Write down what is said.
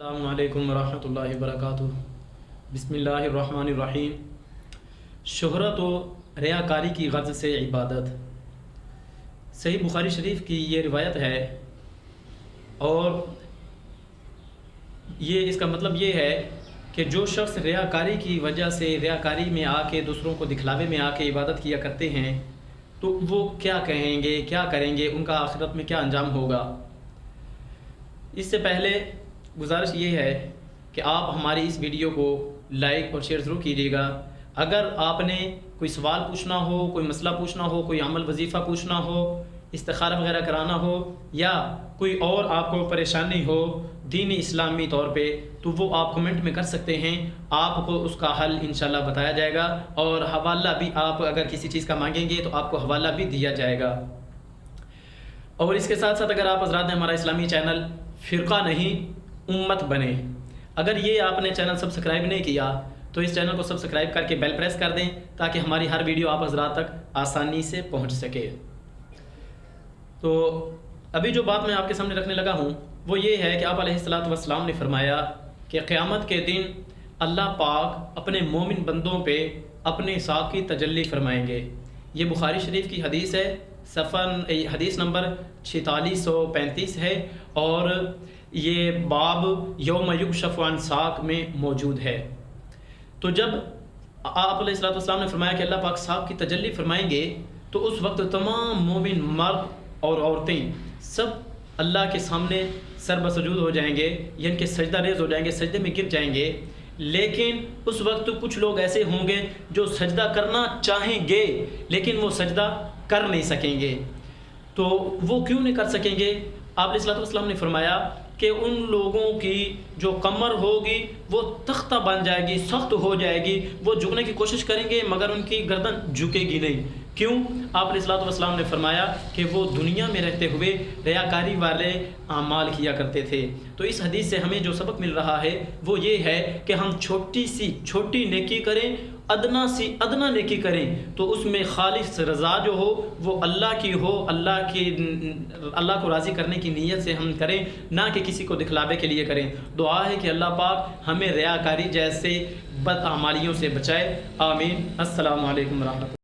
السلام علیکم ورحمۃ اللہ وبرکاتہ۔ بسم اللہ الرحمن الرحیم۔ شہرت و ریاکاری کی غرض سے عبادت۔ صحیح بخاری شریف کی یہ روایت ہے، اور یہ اس کا مطلب یہ ہے کہ جو شخص ریاکاری کی وجہ سے ریاکاری میں آ کے دوسروں کو دکھلاوے میں آ کے عبادت کیا کرتے ہیں تو وہ کیا کہیں گے، کیا کریں گے، ان کا آخرت میں کیا انجام ہوگا۔ اس سے پہلے گزارش یہ ہے کہ آپ ہماری اس ویڈیو کو لائک اور شیئر ضرور کیجیے گا۔ اگر آپ نے کوئی سوال پوچھنا ہو، کوئی مسئلہ پوچھنا ہو، کوئی عمل وظیفہ پوچھنا ہو، استخارہ وغیرہ کرانا ہو، یا کوئی اور آپ کو پریشانی ہو دینی اسلامی طور پہ، تو وہ آپ کمنٹ میں کر سکتے ہیں۔ آپ کو اس کا حل انشاءاللہ بتایا جائے گا، اور حوالہ بھی آپ اگر کسی چیز کا مانگیں گے تو آپ کو حوالہ بھی دیا جائے گا۔ اور اس کے ساتھ ساتھ اگر آپ حضرات نے ہمارا اسلامی چینل فرقہ نہیں امت بنے، اگر یہ آپ نے چینل سبسکرائب نہیں کیا تو اس چینل کو سبسکرائب کر کے بیل پریس کر دیں تاکہ ہماری ہر ویڈیو آپ حضرات تک آسانی سے پہنچ سکے۔ تو ابھی جو بات میں آپ کے سامنے رکھنے لگا ہوں وہ یہ ہے کہ آپ علیہ الصلوۃ والسلام نے فرمایا کہ قیامت کے دن اللہ پاک اپنے مومن بندوں پہ اپنے ساتھ کی تجلی فرمائیں گے۔ یہ بخاری شریف کی حدیث ہے، حدیث نمبر 4635 ہے، اور یہ باب یوم یکشف عن ساق میں موجود ہے۔ تو جب آپ علیہ الصلوۃ والسلام نے فرمایا کہ اللہ پاک ساق کی تجلی فرمائیں گے تو اس وقت تمام مومن مرد اور عورتیں سب اللہ کے سامنے سر بسجود ہو جائیں گے، یعنی کہ سجدہ ریز ہو جائیں گے، سجدے میں گر جائیں گے۔ لیکن اس وقت کچھ لوگ ایسے ہوں گے جو سجدہ کرنا چاہیں گے لیکن وہ سجدہ کر نہیں سکیں گے۔ تو وہ کیوں نہیں کر سکیں گے؟ آپ علیہ الصلوۃ والسلام نے فرمایا کہ ان لوگوں کی جو کمر ہوگی وہ تختہ بن جائے گی، سخت ہو جائے گی، وہ جھکنے کی کوشش کریں گے مگر ان کی گردن جھکے گی نہیں۔ کیوں؟ آپ علیہ الصلوۃ والسلام نے فرمایا کہ وہ دنیا میں رہتے ہوئے ریاکاری والے اعمال کیا کرتے تھے۔ تو اس حدیث سے ہمیں جو سبق مل رہا ہے وہ یہ ہے کہ ہم چھوٹی سی چھوٹی نیکی کریں، ادنا سی ادنا نیکی کریں تو اس میں خالص رضا جو ہو وہ اللہ کی ہو، اللہ کو راضی کرنے کی نیت سے ہم کریں، نہ کہ کسی کو دکھلاوے کے لیے کریں۔ دعا ہے کہ اللہ پاک ہمیں ریاکاری جیسے بد اعمالیوں سے بچائے، آمین۔ السلام علیکم ورحمۃ اللہ۔